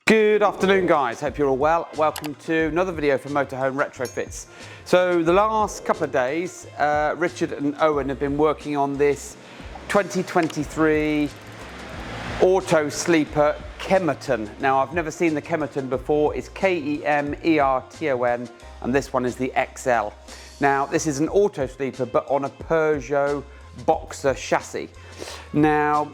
Good afternoon guys, hope you're all well. Welcome to another video from Motorhome Retrofits. So the last couple of days, Richard and Owen have been working on this 2023 Auto-Sleeper Kemerton. Now I've never seen the Kemerton before, it's K-E-M-E-R-T-O-N, and this one is the XL. Now this is an Auto-Sleeper but on a Peugeot Boxer chassis. Now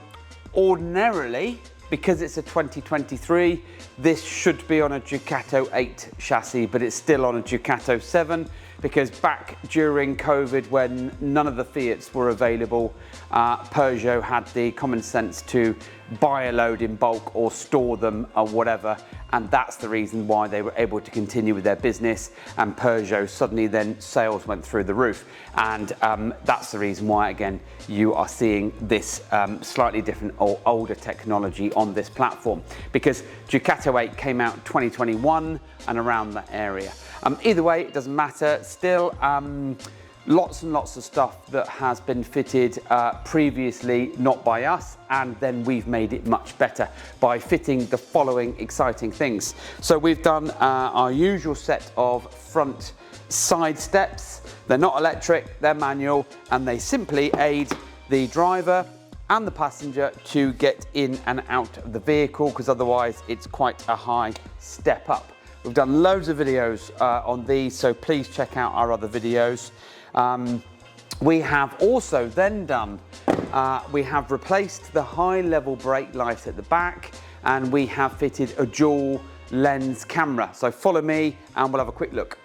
ordinarily, because it's a 2023, this should be on a Ducato 8 chassis, but it's still on a Ducato 7 because back during COVID when none of the Fiats were available, Peugeot had the common sense to buy a load in bulk or store them or whatever, and that's the reason why they were able to continue with their business, and Peugeot suddenly then sales went through the roof, and that's the reason why again you are seeing this slightly different or older technology on this platform, because Ducato 8 came out 2021 and around that area. Either way, it doesn't matter. Still, lots and lots of stuff that has been fitted previously, not by us, and then we've made it much better by fitting the following exciting things. So we've done our usual set of front side steps. They're not electric, they're manual, and they simply aid the driver and the passenger to get in and out of the vehicle, because otherwise it's quite a high step up. We've done loads of videos on these, so please check out our other videos. We have also then done, we have replaced the high level brake light at the back, and we have fitted a dual lens camera. So follow me and we'll have a quick look.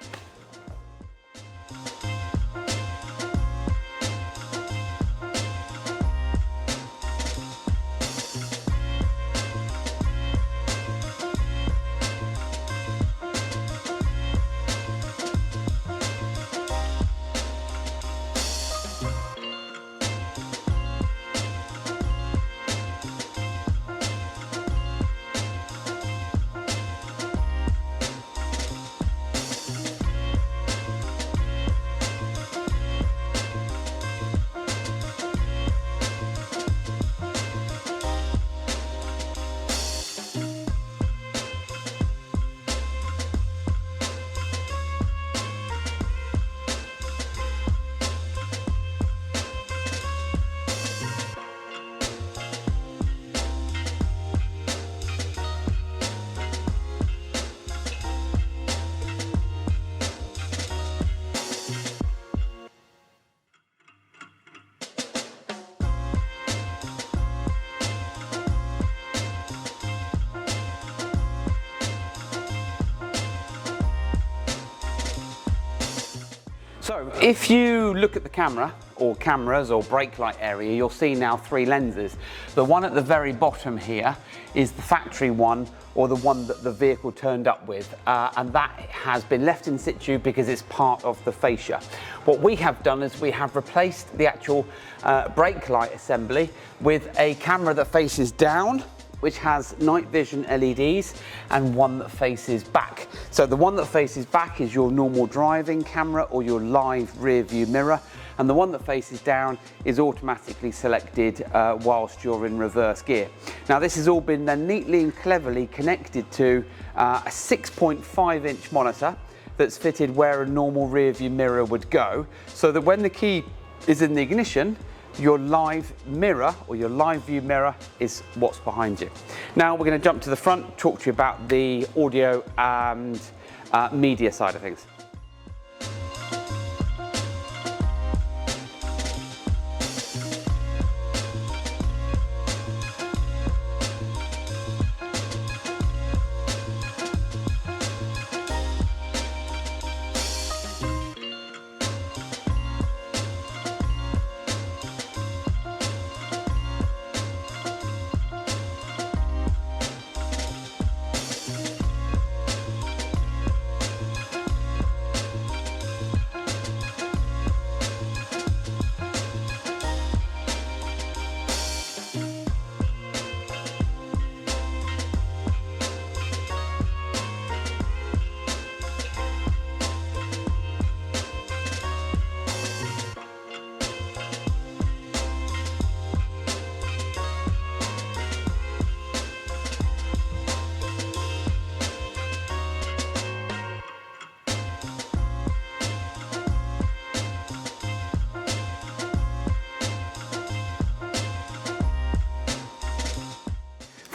So if you look at the camera or cameras or brake light area, you'll see now three lenses. The one at the very bottom here is the factory one, or the one that the vehicle turned up with, and that has been left in situ because it's part of the fascia. What we have done is we have replaced the actual brake light assembly with a camera that faces down, which has night vision LEDs, and one that faces back. So the one that faces back is your normal driving camera or your live rear view mirror, and the one that faces down is automatically selected whilst you're in reverse gear. Now this has all been then neatly and cleverly connected to a 6.5-inch monitor that's fitted where a normal rear view mirror would go, so that when the key is in the ignition, your live mirror or your live view mirror is what's behind you. Now we're going to jump to the front, talk to you about the audio and media side of things.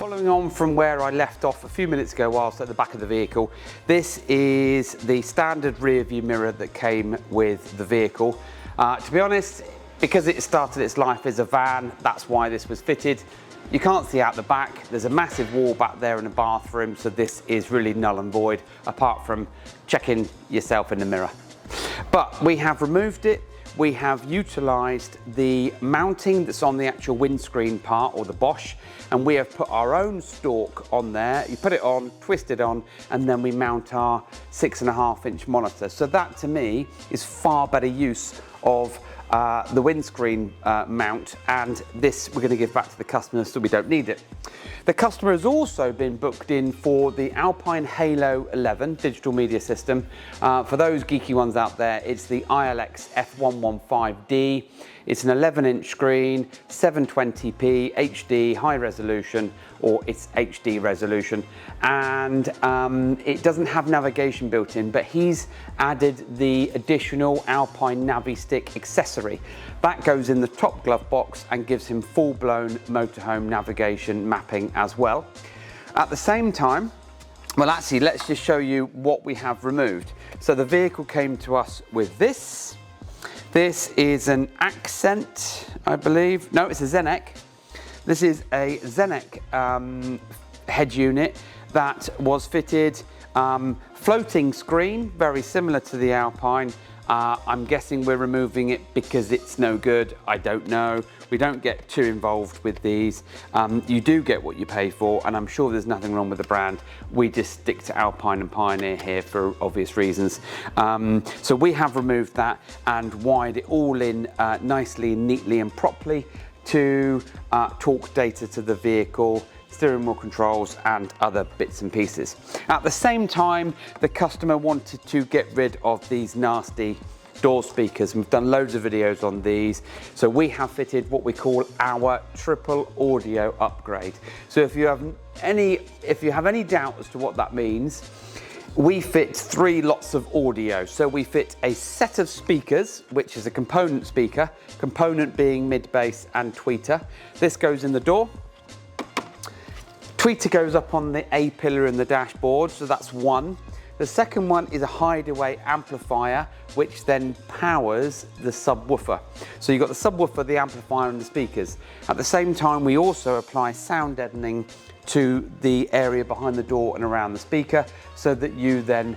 Following on from where I left off a few minutes ago whilst at the back of the vehicle, this is the standard rear view mirror that came with the vehicle. To be honest, because it started its life as a van, that's why this was fitted. You can't see out the back. There's a massive wall back there in the bathroom, so this is really null and void, apart from checking yourself in the mirror. But we have removed it. We have utilised the mounting that's on the actual windscreen part, or the Bosch, and we have put our own stalk on there. You put it on, twist it on, and then we mount our 6.5-inch monitor. So that, to me, is far better use of the windscreen mount, and this we're going to give back to the customer, so we don't need it. The customer has also been booked in for the Alpine Halo 11 digital media system. For those geeky ones out there, it's the ILX F115D. It's an 11-inch screen, 720p, HD, high resolution, or it's HD resolution. And it doesn't have navigation built in, but he's added the additional Alpine Navi stick accessory. That goes in the top glove box and gives him full-blown motorhome navigation mapping as well. At the same time, well, actually, let's just show you what we have removed. So the vehicle came to us with this. This is an Accent, I believe. No, it's a Zenek. This is a Zenek head unit that was fitted. Floating screen, very similar to the Alpine. I'm guessing we're removing it because it's no good. I don't know. We don't get too involved with these. You do get what you pay for, and I'm sure there's nothing wrong with the brand. We just stick to Alpine and Pioneer here for obvious reasons. So we have removed that and wired it all in nicely, neatly and properly to talk data to the vehicle, steering wheel controls and other bits and pieces. At the same time, the customer wanted to get rid of these nasty door speakers. We've done loads of videos on these. So we have fitted what we call our triple audio upgrade. So if you have any doubt as to what that means, we fit 3 lots of audio. So we fit a set of speakers, which is a component speaker, component being mid-bass and tweeter. This goes in the door. Tweeter goes up on the A pillar in the dashboard, so that's one. The second one is a hideaway amplifier, which then powers the subwoofer. So you've got the subwoofer, the amplifier and the speakers. At the same time, we also apply sound deadening to the area behind the door and around the speaker, so that you then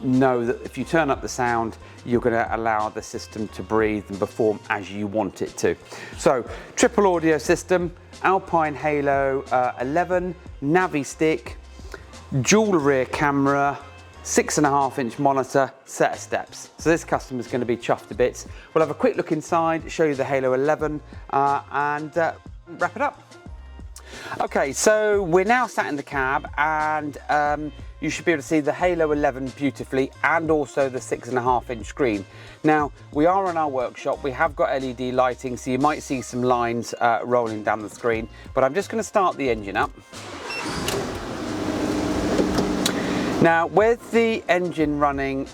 know that if you turn up the sound, you're going to allow the system to breathe and perform as you want it to. So triple audio system, Alpine Halo 11, Navi stick, dual rear camera, 6.5-inch monitor, set of steps. So this customer's going to be chuffed to bits. We'll have a quick look inside, show you the Halo 11 and wrap it up. Okay, so we're now sat in the cab, and you should be able to see the Halo 11 beautifully, and also the 6.5-inch screen. Now, we are in our workshop. We have got LED lighting, so you might see some lines rolling down the screen, but I'm just going to start the engine up. Now, with the engine running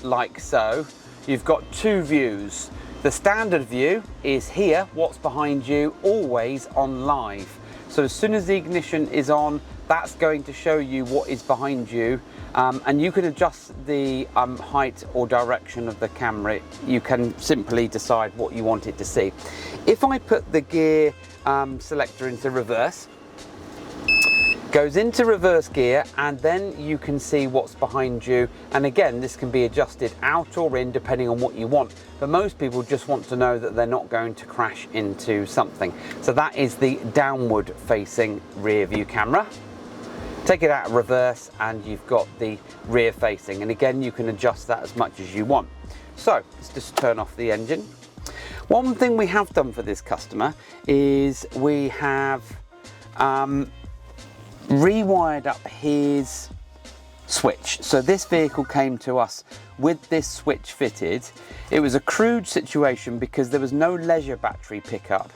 like so, you've got 2 views. The standard view is here, what's behind you, always on live. So as soon as the ignition is on, that's going to show you what is behind you, and you can adjust the height or direction of the camera. You can simply decide what you want it to see. If I put the gear selector into reverse, goes into reverse gear, and then you can see what's behind you. And again, this can be adjusted out or in depending on what you want, but most people just want to know that they're not going to crash into something. So that is the downward facing rear view camera. Take it out of reverse and you've got the rear facing, and again you can adjust that as much as you want. So let's just turn off the engine. One thing we have done for this customer is we have rewired up his switch. So this vehicle came to us with this switch fitted. It was a crude situation because there was no leisure battery pickup,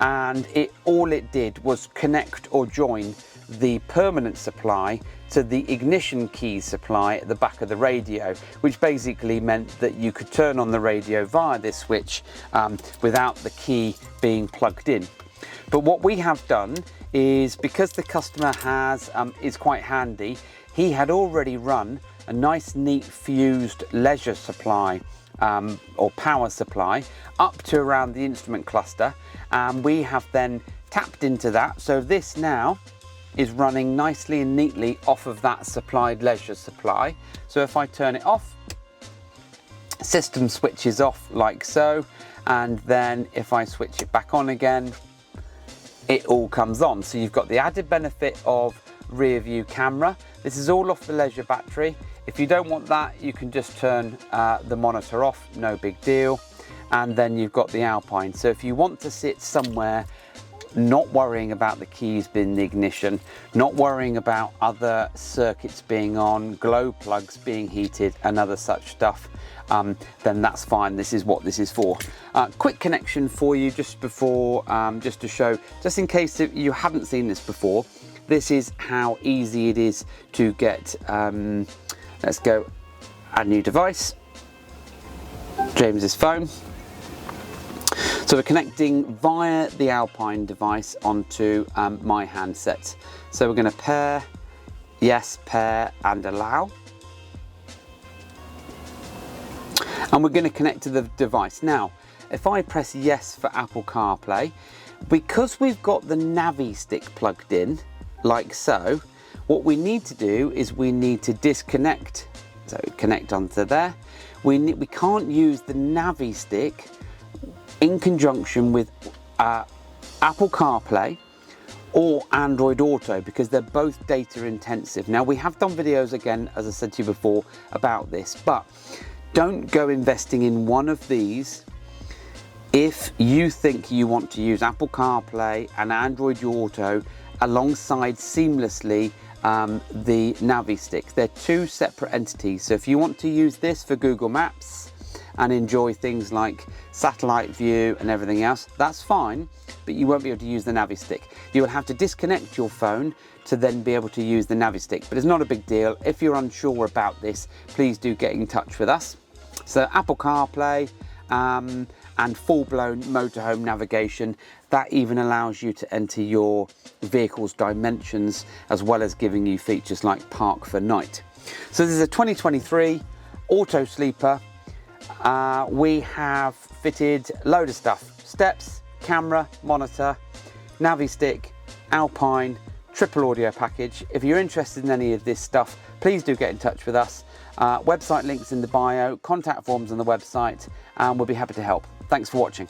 and all it did was connect or join the permanent supply to the ignition key supply at the back of the radio, which basically meant that you could turn on the radio via this switch without the key being plugged in. But what we have done is, because the customer is quite handy, he had already run a nice neat fused leisure supply or power supply up to around the instrument cluster, and we have then tapped into that. So this now is running nicely and neatly off of that supplied leisure supply. So if I turn it off, system switches off like so, and then if I switch it back on again, it all comes on. So you've got the added benefit of rear view camera. This is all off the leisure battery. If you don't want that, you can just turn the monitor off, no big deal. And then you've got the Alpine. So if you want to sit somewhere not worrying about the keys being the ignition, not worrying about other circuits being on, glow plugs being heated and other such stuff, then that's fine. This is what this is for. Quick connection for you just before, just to show, just in case you haven't seen this before, this is how easy it is to get, let's go, add new device, James's phone. So we're connecting via the Alpine device onto my handset. So we're going to pair, yes, pair and allow. And we're going to connect to the device. Now, if I press yes for Apple CarPlay, because we've got the Navi stick plugged in, like so, what we need to do is we need to disconnect. So connect onto there. We can't use the Navi stick in conjunction with Apple CarPlay or Android Auto, because they're both data intensive. Now, we have done videos, again, as I said to you before, about this, but don't go investing in one of these if you think you want to use Apple CarPlay and Android Auto alongside seamlessly the Navi stick. They're two separate entities. So if you want to use this for Google Maps and enjoy things like satellite view and everything else, that's fine, but you won't be able to use the Navi stick. You will have to disconnect your phone to then be able to use the Navi stick, but it's not a big deal. If you're unsure about this, please do get in touch with us. So Apple CarPlay and full-blown motorhome navigation, that even allows you to enter your vehicle's dimensions, as well as giving you features like park for night. So this is a 2023 Auto-Sleeper. We have fitted a load of stuff: steps, camera, monitor, Navi stick, Alpine, triple audio package. If you're interested in any of this stuff, please do get in touch with us. Website links in the bio, contact forms on the website, and we'll be happy to help. Thanks for watching.